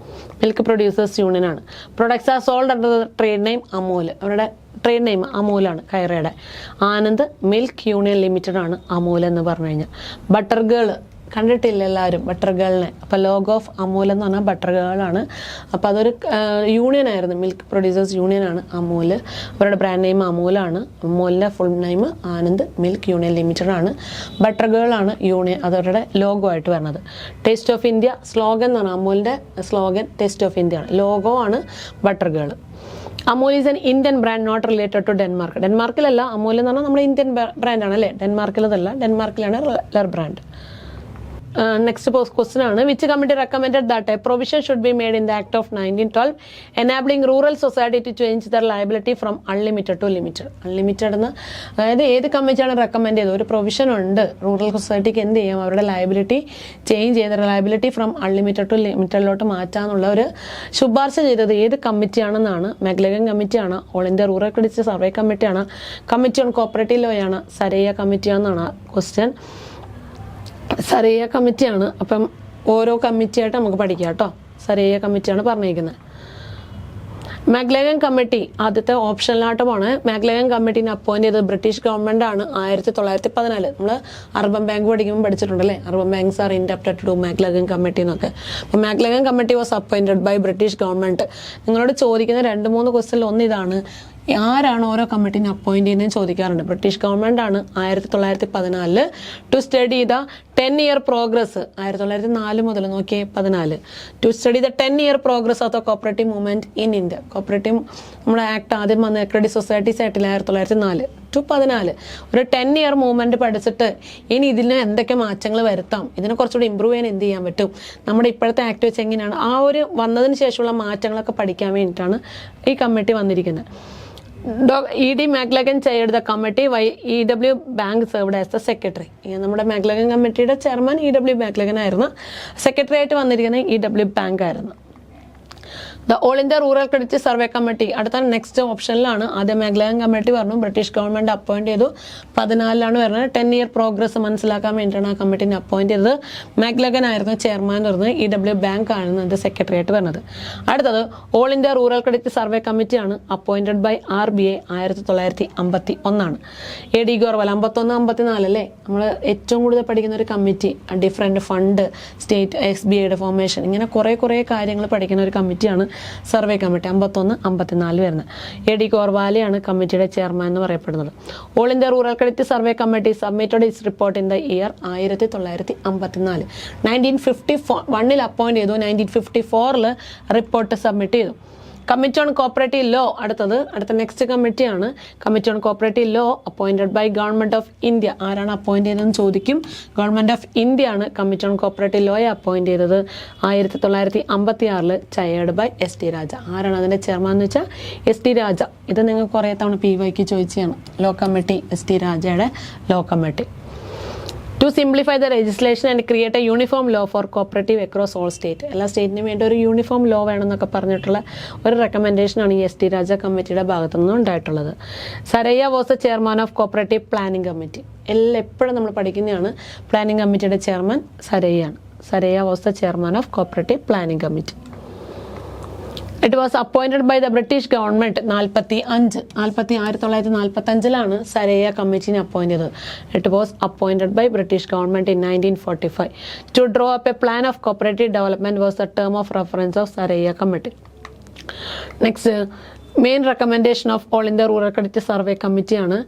മിൽക്ക് പ്രൊഡ്യൂസേഴ്സ് യൂണിയനാണ്. Products are sold under the trade name Amul. അവരുടെ ട്രേഡ് നെയിം അമൂലാണ് കൈറയുടെ. ആനന്ദ് മിൽക്ക് യൂണിയൻ ലിമിറ്റഡ് ആണ് അമൂൽ എന്ന് പറഞ്ഞു കഴിഞ്ഞാൽ. ബട്ടർ ഗേൾ കണ്ടിട്ടില്ല എല്ലാവരും ബട്ടർ ഗേളിനെ. അപ്പോൾ ലോഗോ ഓഫ് അമൂൽ എന്ന് പറഞ്ഞാൽ ബട്ടർ ഗേളാണ്. അപ്പോൾ അതൊരു യൂണിയൻ ആയിരുന്നു, മിൽക്ക് പ്രൊഡ്യൂസേഴ്സ് യൂണിയനാണ് അമൂൽ. അവരുടെ ബ്രാൻഡ് നെയിം അമൂലാണ്. അമൂലിൻ്റെ full name Anand milk union limited ആണ്. ബട്ടർ ഗേളാണ് യൂണിയൻ, അതവരുടെ ലോഗോ ആയിട്ട് വരുന്നത്. ടേസ്റ്റ് ഓഫ് ഇന്ത്യ സ്ലോഗൻ എന്നാണ് അമൂലിൻ്റെ സ്ലോഗൻ. ടേസ്റ്റ് ഓഫ് ഇന്ത്യ ആണ്. ലോഗോ ആണ് butter girl. Amul is an Indian brand not related to Denmark. ഡെൻമാർക്കിലല്ല, അമൂൽ എന്ന് പറഞ്ഞാൽ നമ്മുടെ ഇന്ത്യൻ ബ്രാൻഡാണ് അല്ലേ, ഡെൻമാർക്കിലതല്ല, ഡെൻമാർക്കിലാണ് ബ്രാൻഡ്. നെക്സ്റ്റ് ക്വസ്റ്റൻ ആണ്, which committee recommended that a provision should be made in the act of 1912 enabling rural society to change their liability from unlimited to limited. Unlimited എന്ന് അതായത് ഏത് കമ്മിറ്റിയാണ് റെക്കമെൻഡ് ചെയ്തത്, ഒരു പ്രൊവിഷൻ ഉണ്ട് റൂറൽ സൊസൈറ്റിക്ക് എന്ത് ചെയ്യാം, അവരുടെ ലയബിലിറ്റി ചേഞ്ച് ചെയ്ത ലയബിലിറ്റി ഫ്രം അൺലിമിറ്റഡ് ടു ലിമിറ്റഡിലോട്ട് മാറ്റാന്നുള്ള ഒരു ശുപാർശ ചെയ്തത് ഏത് കമ്മിറ്റിയാണെന്നാണ്. മെഗ്ലഗൻ കമ്മിറ്റിയാണ്, all India rural credit survey കമ്മിറ്റിയാണ്, കമ്മിറ്റി ഓൺ കോപ്പറേറ്റീവ് ലോ ആണ്, സരയ്യ കമ്മിറ്റിയാണെന്നാണ് ക്വസ്റ്റ്യൻ. സരയ്യ കമ്മിറ്റിയാണ്. അപ്പം ഓരോ കമ്മിറ്റിയായിട്ട് നമുക്ക് പഠിക്കാം കേട്ടോ. സരയ്യ കമ്മിറ്റിയാണ് പറഞ്ഞിരിക്കുന്നത്. മാഗ്ലഗൻ കമ്മിറ്റി ആദ്യത്തെ ഓപ്ഷനിലായിട്ട് പോണ്. മാഗ്ലഗൻ കമ്മിറ്റീനെ അപ്പോയിന്റ് ചെയ്തത് ബ്രിട്ടീഷ് ഗവൺമെന്റ് ആണ് 1914. നമ്മൾ അർബൻ ബാങ്ക് പഠിക്കുമ്പോൾ പഠിച്ചിട്ടുണ്ടല്ലേ, urban banks are indebted to Maclagan committee എന്നൊക്കെ. അപ്പോൾ Maclagan committee was appointed by British government. നിങ്ങളോട് ചോദിക്കുന്ന 2-3 ക്വസ്റ്റ്യനിൽ ഒന്ന് ഇതാണ്, ആരാണ് ഓരോ കമ്മിറ്റിനെ അപ്പോയിന്റ് ചെയ്യുന്നതെന്ന് ചോദിക്കാറുണ്ട്. ബ്രിട്ടീഷ് ഗവൺമെന്റ് ആണ് 1914 to study the 10-year progress. 1904 മുതൽ നോക്കിയേ 14 to study the 10-year progress of the cooperative movement in India. Cooperative നമ്മുടെ ആക്ട് ആദ്യം വന്ന ക്രെഡിറ്റ് സൊസൈറ്റീസ് ആയിട്ടില്ല 1904 to 14. ഒരു 10-year മൂവ്മെന്റ് പഠിച്ചിട്ട് ഇനി ഇതിന് എന്തൊക്കെ മാറ്റങ്ങൾ വരുത്താം, ഇതിനെ കുറച്ചുകൂടി ഇമ്പ്രൂവ് ചെയ്യാൻ എന്ത് ചെയ്യാൻ പറ്റും, നമ്മുടെ ഇപ്പോഴത്തെ ആക്ട് വെച്ച് എങ്ങനെയാണ് ആ ഒരു വന്നതിന് ശേഷമുള്ള മാറ്റങ്ങളൊക്കെ പഠിക്കാൻ വേണ്ടിയിട്ടാണ് ഈ കമ്മിറ്റി വന്നിരിക്കുന്നത്. E.D. മാഗ്ലഗൻ chaired the committee while E.W. Bank served as the secretary. നമ്മുടെ മാഗ്ലഗൻ കമ്മിറ്റിയുടെ ചെയർമാൻ E.W. മാഗ്ലഗൻ ആയിരുന്നു. സെക്രട്ടറി ആയിട്ട് വന്നിരിക്കുന്നത് E.W. ബാങ്ക് ആയിരുന്നു. The all India rural credit survey committee അടുത്ത നെക്സ്റ്റ് ഓപ്ഷനിലാണ്. ആദ്യം മാഗ്ലഗൻ കമ്മിറ്റി പറഞ്ഞു, ബ്രിട്ടീഷ് ഗവൺമെന്റ് അപ്പോയിന്റ് ചെയ്തു, 14 വരുന്നത്. 10-year പ്രോഗ്രസ് മനസ്സിലാക്കാൻ വേണ്ടിയിട്ടാണ് ആ കമ്മിറ്റിനെ അപ്പോയിന്റ് ചെയ്തത്. മാഗ്ലഗൻ ആയിരുന്നു ചെയർമാൻ വരുന്നത്, E.W. ബാങ്ക് ആണ് ഇത് സെക്രട്ടറി ആയിട്ട് വരുന്നത്. അടുത്തത് all India rural credit survey കമ്മിറ്റിയാണ്, appointed by RBI 1951. A.D. Gorwala 51-54 അല്ലേ, നമ്മൾ ഏറ്റവും കൂടുതൽ പഠിക്കുന്ന ഒരു കമ്മിറ്റി. ഡിഫറെന്റ് ഫണ്ട്, സ്റ്റേറ്റ് SBIയുടെ ഫോർമേഷൻ, ഇങ്ങനെ കുറേ കാര്യങ്ങൾ പഠിക്കുന്ന ഒരു കമ്മിറ്റിയാണ് സർവേ കമ്മിറ്റി. 51-54 വരുന്നത്. A.D. ഗോർവാലയാണ് കമ്മിറ്റിയുടെ ചെയർമാൻ എന്ന് പറയപ്പെടുന്നത്. All India rural credit survey committee submitted its report in the year 1954. 1951 appoint ചെയ്തു, 1954 റിപ്പോർട്ട് സബ്മിറ്റ് ചെയ്തു. കമ്മിറ്റി ഓൺ കോപ്പറേറ്റീവ് ലോ അടുത്ത നെക്സ്റ്റ് കമ്മിറ്റിയാണ്. Committee on cooperative law appointed by government of India. ആരാണ് appoint ചെയ്തതെന്ന് ചോദിക്കും. Government of India ആണ് committee on cooperative ലോയെ appoint ചെയ്തത് 1956 ചയർഡ് ബൈ S.T. രാജ. ആരാണ് അതിന്റെ ചെയർമാൻ എന്ന് വെച്ചാൽ S.T. രാജ. ഇത് നിങ്ങൾ കുറേ തവണ PYക്ക് ചോദിച്ചാണ്. Law committee, S.T. രാജയുടെ law committee. To simplify the legislation and create a uniform law for cooperative across all state. എല്ലാ സ്റ്റേറ്റിനും വേണ്ടി ഒരു യൂണിഫോം ലോ വേണമെന്നൊക്കെ പറഞ്ഞിട്ടുള്ള ഒരു റെക്കമെൻഡേഷനാണ് ഈ S.T. രാജ കമ്മിറ്റിയുടെ ഭാഗത്തു നിന്നും ഉണ്ടായിട്ടുള്ളത്. Saraiya was the chairman of cooperative planning committee. എപ്പോഴും നമ്മൾ പഠിക്കുന്നതാണ്. പ്ലാനിംഗ് കമ്മിറ്റിയുടെ ചെയർമാൻ സരയ്യാണ്. Saraiya was the chairman of cooperative planning committee. It was appointed by the British government 1945 Saraiya കമ്മിറ്റിനെ അപ്പോയിന്റ് ചെയ്തത്. It was appointed by British government in 1945. To draw up a plan of cooperative development was the term of reference of Saraiya committee. Next main recommendation of all India rural credit survey കമ്മിറ്റിയാണ്.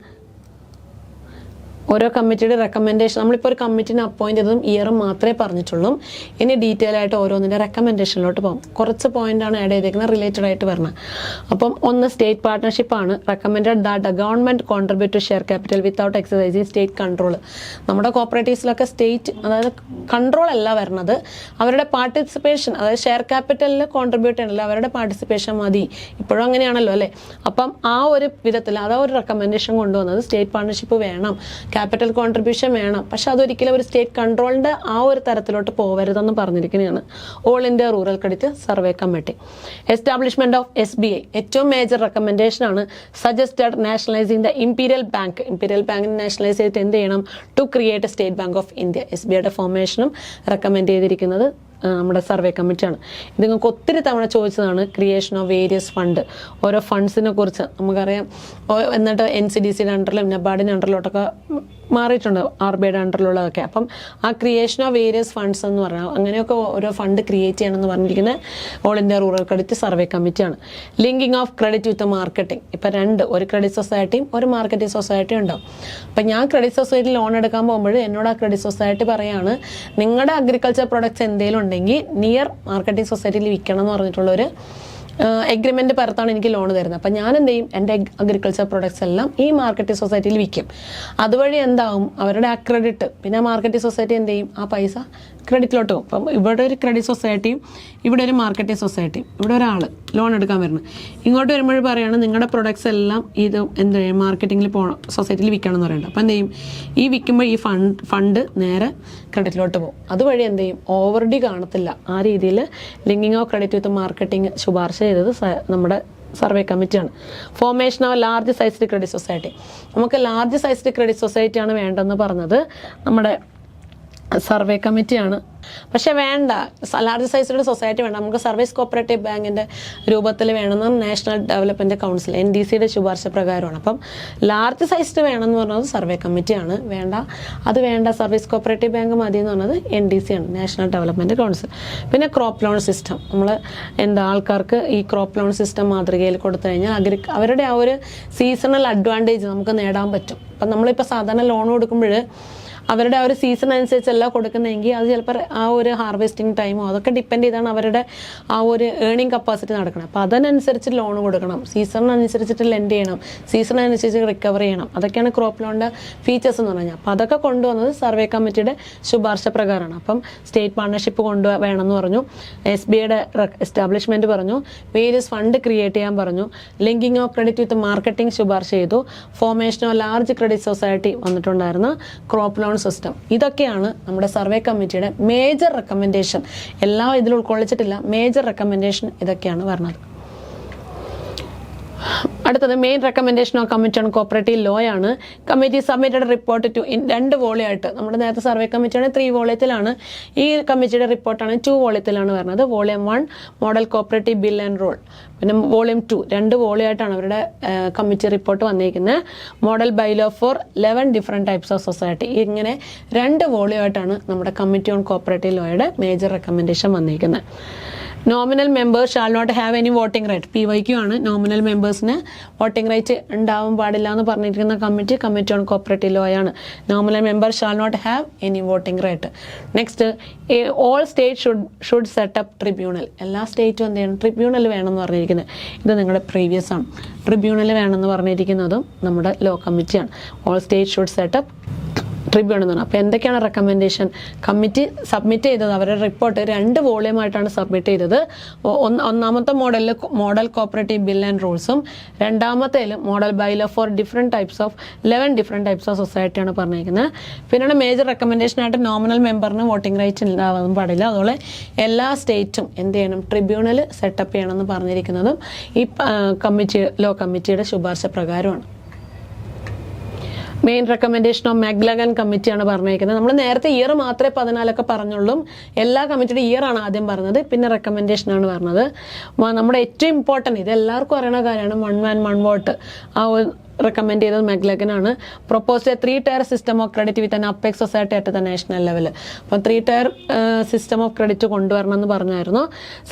ഓരോ കമ്മിറ്റിയുടെ recommendation, നമ്മളിപ്പോൾ ഒരു കമ്മിറ്റിനെ appoint ചെയ്തതും ഇയറും മാത്രമേ പറഞ്ഞിട്ടുള്ളൂ. ഇനി detail ആയിട്ട് ഓരോന്നിൻ്റെ റെക്കമെൻഡേഷനിലോട്ട് പോകും. കുറച്ച് പോയിന്റാണ് ആഡ് ചെയ്തേക്കുന്നത്, റിലേറ്റഡ് ആയിട്ട് വരുന്നത്. അപ്പം ഒന്ന് സ്റ്റേറ്റ് പാർട്ട്ണർഷിപ്പാണ്. Recommended that the government contribute to share capital without exercising state control. നമ്മുടെ കോപ്പറേറ്റീവ്സിലൊക്കെ സ്റ്റേറ്റ് അതായത് കൺട്രോൾ അല്ല വരുന്നത്, അവരുടെ പാർട്ടിസിപ്പേഷൻ, അതായത് ഷെയർ ക്യാപിറ്റലിൽ കോൺട്രിബ്യൂട്ട് ചെയ്യണമല്ലോ, അവരുടെ പാർട്ടിസിപ്പേഷൻ മതി. ഇപ്പോഴും അങ്ങനെയാണല്ലോ അല്ലേ. അപ്പം ആ ഒരു വിധത്തിൽ അതാ ഒരു റെക്കമെൻഡേഷൻ കൊണ്ടുവന്നത്. സ്റ്റേറ്റ് പാർട്ണർഷിപ്പ് വേണം, ക്യാപിറ്റൽ കോൺട്രിബ്യൂഷൻ വേണം, പക്ഷെ അതൊരിക്കലും ഒരു സ്റ്റേറ്റ് കൺട്രോളിൻ്റെ ആ ഒരു തരത്തിലോട്ട് പോകരുതെന്ന് പറഞ്ഞിരിക്കുന്നതാണ് all India rural credit survey committee. Establishment of SBI ഏറ്റവും മേജർ റെക്കമെൻഡേഷനാണ്. Suggested nationalising the imperial bank. Imperial ബാങ്കിനെ നാഷണലൈസ് ചെയ്തിട്ട് എന്ത് ചെയ്യണം? To create state bank of India. SBIയുടെ ഫോർമേഷനും റെക്കമെൻഡ് ചെയ്തിരിക്കുന്നത് നമ്മുടെ സർവേ കമ്മിറ്റിയാണ്. ഇത് നിങ്ങൾക്ക് ഒത്തിരി തവണ ചോദിച്ചതാണ്. ക്രിയേഷൻ ഓഫ് വേരിയസ് ഫണ്ട്, ഓരോ ഫണ്ട്സിനെ കുറിച്ച് നമുക്കറിയാം. എന്നിട്ട് NCDCയുടെ അണ്ടറിലും നബാർഡിൻ്റെ അണ്ടറിലോട്ടൊക്കെ മാറിയിട്ടുണ്ട്, RBIയുടെ അണ്ടറിലുള്ളതൊക്കെ. അപ്പം ആ ക്രിയേഷൻ ഓഫ് വേരിയസ് ഫണ്ട്സ് എന്ന് പറഞ്ഞാൽ അങ്ങനെയൊക്കെ ഓരോ ഫണ്ട് ക്രിയേറ്റ് ചെയ്യണമെന്ന് പറഞ്ഞിരിക്കുന്നത് all India rural credit survey കമ്മിറ്റിയാണ്. Linking of credit with marketing. ഇപ്പം ഒരു ക്രെഡിറ്റ് സൊസൈറ്റിയും ഒരു മാർക്കറ്റിംഗ് സൊസൈറ്റിയും ഉണ്ടാവും. അപ്പം ഞാൻ ക്രെഡിറ്റ് സൊസൈറ്റി ലോൺ എടുക്കാൻ പോകുമ്പോൾ എന്നോട് ആ ക്രെഡിറ്റ് സൊസൈറ്റി പറയാണ്, നിങ്ങളുടെ അഗ്രികൾച്ചർ പ്രൊഡക്ട്സ് എന്തെങ്കിലും ഉണ്ടെങ്കിൽ നിയർ മാർക്കറ്റിംഗ് സൊസൈറ്റിയിൽ വിൽക്കണം എന്ന് പറഞ്ഞിട്ടുള്ളൊരു എഗ്രിമെൻ്റ് പുറത്താണ് എനിക്ക് ലോൺ തരുന്നത്. അപ്പം ഞാൻ എന്ത് ചെയ്യും, എൻ്റെ അഗ്രികൾച്ചർ പ്രൊഡക്ട്സ് എല്ലാം ഈ മാർക്കറ്റിംഗ് സൊസൈറ്റിയിൽ വിൽക്കും. അതുവഴി എന്താവും, അവരുടെ ആ ക്രെഡിറ്റ്, പിന്നെ മാർക്കറ്റിംഗ് സൊസൈറ്റി എന്ത് ചെയ്യും, ആ പൈസ ക്രെഡിറ്റിലോട്ട് പോകും. അപ്പം ഇവിടെ ഒരു ക്രെഡിറ്റ് സൊസൈറ്റിയും ഇവിടെ ഒരു മാർക്കറ്റിംഗ് സൊസൈറ്റിയും, ഇവിടെ ഒരാൾ ലോൺ എടുക്കാൻ വരുന്നത്. ഇങ്ങോട്ട് വരുമ്പോൾ പറയുകയാണ് നിങ്ങളുടെ പ്രൊഡക്ട്സ് എല്ലാം ഇത് എന്ത് ചെയ്യും, മാർക്കറ്റിങ്ങിൽ പോകണം, സൊസൈറ്റിയിൽ വിൽക്കണം എന്ന് പറയുന്നത്. അപ്പോൾ എന്ത് ചെയ്യും, ഈ വിൽക്കുമ്പോൾ ഈ ഫണ്ട് നേരെ ക്രെഡിറ്റിലോട്ട് പോകും. അതുവഴി എന്ത് ചെയ്യും, ഓവർഡി കാണത്തില്ല. ആ രീതിയിൽ linking of credit with marketing ശുപാർശ ചെയ്തത് നമ്മുടെ സർവേ കമ്മിറ്റിയാണ്. Formation of large sized credit society. നമുക്ക് ലാർജ് സൈസ്ഡ് ക്രെഡിറ്റ് സൊസൈറ്റിയാണ് വേണ്ടതെന്ന് പറഞ്ഞത് നമ്മുടെ സർവേ കമ്മിറ്റിയാണ്. പക്ഷെ വേണ്ട, ലാർജ് സൈസിലുള്ള സൊസൈറ്റി വേണ്ട, നമുക്ക് സർവീസ് കോപ്പറേറ്റീവ് ബാങ്കിൻ്റെ രൂപത്തിൽ വേണമെന്ന് നാഷണൽ ഡെവലപ്മെൻറ്റ് കൗൺസിൽ NDCയുടെ ശുപാർശ പ്രകാരമാണ്. അപ്പം ലാർജ് സൈസ്ഡ് വേണമെന്ന് പറഞ്ഞത് സർവേ കമ്മിറ്റിയാണ്. വേണ്ട സർവീസ് കോപ്പറേറ്റീവ് ബാങ്ക് മതി എന്ന് പറഞ്ഞത് NDC ആണ്, നാഷണൽ ഡെവലപ്മെൻറ്റ് കൗൺസിൽ. പിന്നെ ക്രോപ്പ് ലോൺ സിസ്റ്റം, നമ്മൾ ആൾക്കാർക്ക് ഈ ക്രോപ്പ് ലോൺ സിസ്റ്റം മാതൃകയിൽ കൊടുത്തു കഴിഞ്ഞാൽ അവരുടെ ആ ഒരു സീസണൽ അഡ്വാൻറ്റേജ് നമുക്ക് നേടാൻ പറ്റും. അപ്പം നമ്മളിപ്പോൾ സാധാരണ ലോൺ കൊടുക്കുമ്പോൾ അവരുടെ ആ ഒരു സീസൺ അനുസരിച്ചല്ല കൊടുക്കുന്നതെങ്കിൽ അത് ചിലപ്പോൾ ആ ഒരു ഹാർവെസ്റ്റിംഗ് ടൈമോ അതൊക്കെ ഡിപ്പെൻഡ് ചെയ്താണ് അവരുടെ ആ ഒരു ഏർണിംഗ് കപ്പാസിറ്റി നടക്കണം. അപ്പോൾ അതിനനുസരിച്ച് ലോൺ കൊടുക്കണം, സീസണിനനുസരിച്ചിട്ട് ലെൻഡ് ചെയ്യണം, സീസണിനനുസരിച്ച് റിക്കവർ ചെയ്യണം. അതൊക്കെയാണ് ക്രോപ്പ് ലോണിൻ്റെ ഫീച്ചേഴ്സ് എന്ന് പറഞ്ഞാൽ. അപ്പോൾ അതൊക്കെ കൊണ്ടുവന്നത് സർവേ കമ്മിറ്റിയുടെ ശുപാർശ പ്രകാരമാണ്. അപ്പം സ്റ്റേറ്റ് പാർട്ണർഷിപ്പ് വേണമെന്ന് പറഞ്ഞു, SBIയുടെ എസ്റ്റാബ്ലിഷ്മെൻറ്റ് പറഞ്ഞു, വേരിയസ് ഫണ്ട് ക്രിയേറ്റ് ചെയ്യാൻ പറഞ്ഞു, linking of credit with marketing ശുപാർശ ചെയ്തു, formation of large credit society വന്നിട്ടുണ്ടായിരുന്നു, ക്രോപ്പ് ലോൺ സിസ്റ്റം. ഇതൊക്കെയാണ് നമ്മുടെ സർവേ കമ്മിറ്റിയുടെ മേജർ റെക്കമെൻഡേഷൻ. എല്ലാം ഇതിൽ ഉൾക്കൊള്ളിച്ചിട്ടില്ല, മേജർ റെക്കമെൻഡേഷൻ ഇതൊക്കെയാണ് പറഞ്ഞത്. അടുത്തത് main recommendation of committee on cooperative law ആണ്. കമ്മിറ്റി സബ്മിറ്റഡ് റിപ്പോർട്ട് ടു 2 വോളിയായിട്ട്, നമ്മുടെ നേരത്തെ സർവേ കമ്മിറ്റിയാണ് 3 വോളിയത്തിലാണ്, ഈ കമ്മിറ്റിയുടെ റിപ്പോർട്ടാണ് 2 വോളിയത്തിലാണ് വരുന്നത്. Volume 1 model cooperative bill and rule, പിന്നെ വോളിയം 2 2 വോളിയായിട്ടാണ് അവരുടെ കമ്മിറ്റി റിപ്പോർട്ട് വന്നിരിക്കുന്നത്. Model bylaw for 11 different types of society, ഇങ്ങനെ 2 വോളിയമായിട്ടാണ് നമ്മുടെ കമ്മിറ്റി ഓൺ കോപ്പറേറ്റീവ് ലോയുടെ മേജർ റെക്കമെൻഡേഷൻ വന്നിരിക്കുന്നത്. Nominal members shall not have any voting right, PYQ ആണ്. നോമിനൽ മെമ്പേഴ്സിന് വോട്ടിംഗ് റൈറ്റ് ഉണ്ടാവാൻ പാടില്ല എന്ന് പറഞ്ഞിരിക്കുന്ന കമ്മിറ്റി ഓൺ കോപ്പറേറ്റീവ് ലോ ആണ്. Nominal members shall not have any voting right. Next, all state should set up tribunal, എല്ലാ സ്റ്റേറ്റും എന്ത് ചെയ്യണം, ട്രിബ്യൂണൽ വേണമെന്ന് പറഞ്ഞിരിക്കുന്നത്. ഇത് നിങ്ങളുടെ പ്രീവിയസ് ആണ്. ട്രിബ്യൂണൽ വേണമെന്ന് പറഞ്ഞിരിക്കുന്നതും നമ്മുടെ ലോ കമ്മിറ്റിയാണ്. All state should set up tribunal എന്ന് പറഞ്ഞാൽ. അപ്പോൾ എന്തൊക്കെയാണ് റെക്കമെൻഡേഷൻ? കമ്മിറ്റി സബ്മിറ്റ് ചെയ്തത് അവരുടെ റിപ്പോർട്ട് 2 വോളിയമായിട്ടാണ് സബ്മിറ്റ് ചെയ്തത്. ഒന്നാമത്തെ മോഡൽ കോപ്പറേറ്റീവ് ബിൽ ആൻഡ് റൂൾസും, രണ്ടാമത്തേൽ model bylaw for 11 different types of സൊസൈറ്റിയാണ് പറഞ്ഞിരിക്കുന്നത്. പിന്നീട് മേജർ റെക്കമെൻഡേഷനായിട്ട് നോമിനൽ മെമ്പറിന് വോട്ടിംഗ് റൈറ്റ് ഉണ്ടാവാൻ പാടില്ല. അതുപോലെ എല്ലാ സ്റ്റേറ്റും എന്ത് ചെയ്യണം, ട്രിബ്യൂണൽ സെറ്റപ്പ് ചെയ്യണമെന്ന് പറഞ്ഞിരിക്കുന്നതും ഈ ലോ കമ്മിറ്റിയുടെ ശുപാർശ പ്രകാരമാണ്. മെയിൻ റെക്കമെൻഡേഷൻ ഓഫ് മെഗ്ലഗൻ കമ്മിറ്റിയാണ് പറഞ്ഞിരിക്കുന്നത്. നമ്മൾ നേരത്തെ ഇയർ മാത്രമേ 14 പറഞ്ഞുള്ളൂ. എല്ലാ കമ്മിറ്റിയുടെ ഇയർ ആണ് ആദ്യം പറഞ്ഞത്, പിന്നെ റെക്കമെൻഡേഷനാണ് പറഞ്ഞത്. നമ്മുടെ ഏറ്റവും ഇമ്പോർട്ടൻറ്റ്, ഇത് എല്ലാവർക്കും അറിയണ കാര്യമാണ്, 1 man 1 vote. ആ റെക്കമെൻഡ് ചെയ്തത് മെഗ്ലഗനാണ്. Proposed 3-tier system of credit with an apex society at the national level. അപ്പം 3-tier സിസ്റ്റം ഓഫ് ക്രെഡിറ്റ് കൊണ്ടുവരണം എന്ന് പറഞ്ഞായിരുന്നു.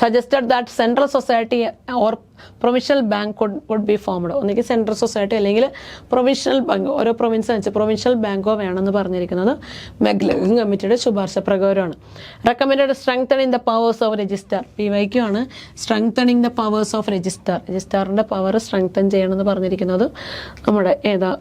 Suggested that central society or provincial bank could be formed. ഒന്നുകിൽ സെൻട്രൽ സൊസൈറ്റി അല്ലെങ്കിൽ provincial bank, ഓരോ province അനുസരിച്ച് provincial ബാങ്കോ വേണമെന്ന് പറഞ്ഞിരിക്കുന്നത് മെഗ്ലഗൻ കമ്മിറ്റിയുടെ ശുപാർശ പ്രകാരമാണ്. Recommended strengthening the powers of registrar, PYQ ആണ്. സ്ട്രെങ്തനിങ് ദ പവേഴ്സ് ഓഫ് രജിസ്ട്രാറിൻ്റെ പവർ സ്ട്രെങ്തൻ ചെയ്യണമെന്ന് പറഞ്ഞിരിക്കുന്നത് നമ്മുടെ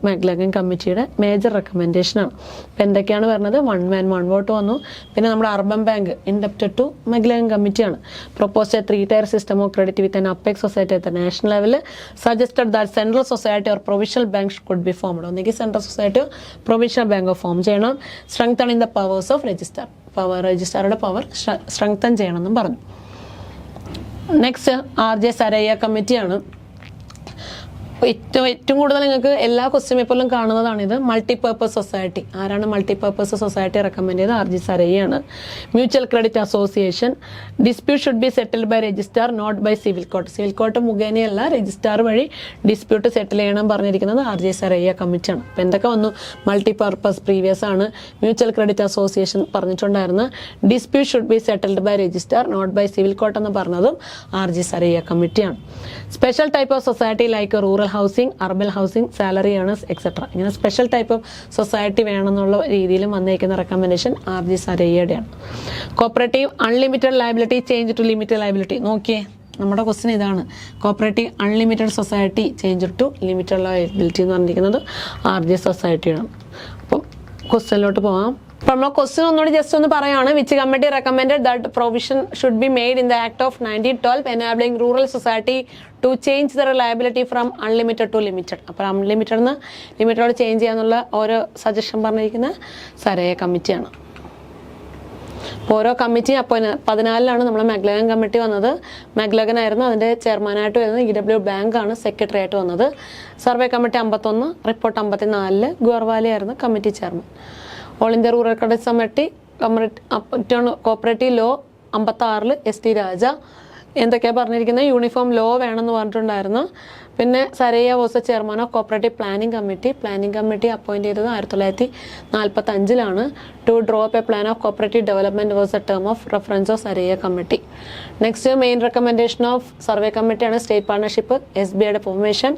മെഗ്ലഗൻ കമ്മിറ്റിയുടെ മേജർ റെക്കമെൻഡേഷനാണ്. അപ്പോൾ എന്തൊക്കെയാണ് പറഞ്ഞത്? 1 man 1 vote വന്നു. പിന്നെ നമ്മുടെ urban bank indebted to Maclagan കമ്മിറ്റിയാണ്. Proposed 3-tier system of credit with an apex society at the national level. Suggested that central society or provincial bank could be formed. ഒന്നുകിൽ central സൊസൈറ്റിയോ provincial ബാങ്കോ form ചെയ്യണം. Strengthening the powers of രജിസ്ട്രാറുടെ power strengthen ചെയ്യണമെന്നും പറഞ്ഞു. Next RJ Saraiya കമ്മിറ്റിയാണ്. ഏറ്റവും കൂടുതൽ നിങ്ങൾക്ക് എല്ലാ ക്വസ്റ്റ്യൻ പേപ്പറിലും കാണുന്നതാണിത്. Multipurpose society. ആരാണ് മൾട്ടിപർപ്പസ് സൊസൈറ്റി റെക്കമെൻഡ് ചെയ്തത്? RJ സരയ്യാണ്. Mutual credit association. Dispute should be settled by registrar not by civil court. Civil court മുഖേനയല്ല, രജിസ്ട്രാർ വഴി ഡിസ്പ്യൂട്ട് സെറ്റിൽ ചെയ്യണം പറഞ്ഞിരിക്കുന്നത് RJ സരയ്യ കമ്മിറ്റിയാണ്. അപ്പോൾ എന്തൊക്കെ വന്നു? മൾട്ടിപർപ്പസ് പ്രീവിയസ് ആണ്. മ്യൂച്വൽ ക്രെഡിറ്റ് അസോസിയേഷൻ പറഞ്ഞിട്ടുണ്ടായിരുന്നു. Dispute should be settled by registrar not by civil court എന്ന് പറഞ്ഞതും RJ സരയ്യ കമ്മിറ്റിയാണ്. Special type of society like rural housing, urban housing, salary earners etcetera. ഇങ്ങനെ സ്പെഷ്യൽ ടൈപ്പ് ഓഫ് സൊസൈറ്റി വേണമെന്നുള്ള രീതിയിലും വന്നിരിക്കുന്ന recommendation RJ സരയ്യയുടെയാണ്. Cooperative unlimited liability change to limited liability. നോക്കിയേ, നമ്മുടെ ക്വസ്റ്റ്യൻ ഇതാണ്. Cooperative unlimited society change to limited liability എന്ന് പറഞ്ഞിരിക്കുന്നത് RG സൊസൈറ്റിയാണ്. അപ്പം ക്വസ്റ്റ്യനിലോട്ട് പോകാം. അപ്പോൾ നമ്മൾ ക്വസ്റ്റ്യൻ ഒന്നുകൂടി ജസ്റ്റ് ഒന്ന് പറയുകയാണ്. Which committee recommended that provision should be made in the act of 1912 enabling rural society to change the liability from unlimited to limited. അപ്പോൾ അൺലിമിറ്റഡ് നിന്ന് ലിമിറ്റഡോട് ചേഞ്ച് ചെയ്യാന്നുള്ള ഓരോ സജഷൻ പറഞ്ഞിരിക്കുന്ന സരയ കമ്മിറ്റിയാണ്. അപ്പോൾ ഓരോ കമ്മിറ്റി അപ്പോൾ 14 നമ്മൾ മെഗ്ലഗൻ കമ്മിറ്റി വന്നത്. മെഗ്ലഗൻ ആയിരുന്നു അതിൻ്റെ ചെയർമാനായിട്ട് വരുന്നത്. EW ബാങ്ക് ആണ് സെക്രട്ടറി ആയിട്ട് വന്നത്. Survey committee 51, report 54. ഗോർവാലി ആയിരുന്നു committee chairman. All India rural credit committee cooperative law 56 ST Raja. എന്തൊക്കെയാണ് പറഞ്ഞിരിക്കുന്നത്? യൂണിഫോം ലോ വേണമെന്ന് പറഞ്ഞിട്ടുണ്ടായിരുന്നു. പിന്നെ Saraiya was chairman of cooperative planning committee appoint ചെയ്തത് 1945 to draw up a plan of cooperative development was a term of reference of Saraiya committee. Next main recommendation of survey കമ്മിറ്റിയാണ് state partnership, SBIയുടെ formation,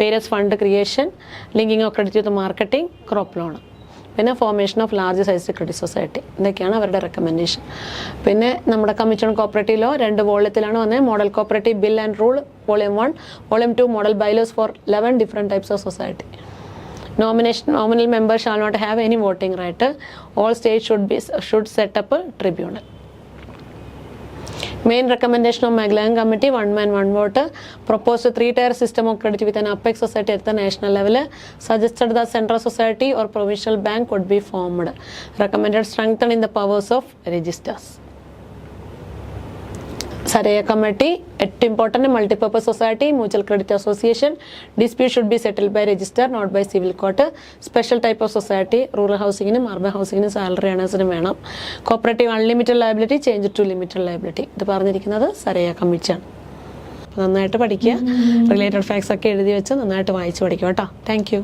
various fund creation, linking of credit with marketing, crop loan, പിന്നെ formation of large size credit society. ഇതൊക്കെയാണ് അവരുടെ recommendation. പിന്നെ നമ്മുടെ commission on cooperative law 2 വോള്യത്തിലാണ് വന്നത്. Model cooperative bill and rule volume 1, volume 2 model bylaws for 11 different types of society. Nominal member shall not have any voting right. All state should set up tribunal. Main recommendation of Magellan Committee: 1 man 1 vote. Proposed 3-tier system of credit with an apex society at the national level. Suggested that central society or provincial bank could be formed. Recommended strengthening the powers of registers. Saraya Committee: 8 important multipurpose society, mutual credit association. Dispute should be settled by register, not by civil court. Special type of society, rural housing in urban housing salary earners വേണം. Cooperative unlimited liability change to limited liability. ഇത് പറഞ്ഞിരിക്കുന്നത് സരയ കമ്മിറ്റിയാണ്. അപ്പോൾ നന്നായിട്ട് പഠിക്കുക. Related facts ഒക്കെ എഴുതി വെച്ച് നന്നായിട്ട് വായിച്ച് പഠിക്കുക കേട്ടോ. Thank you.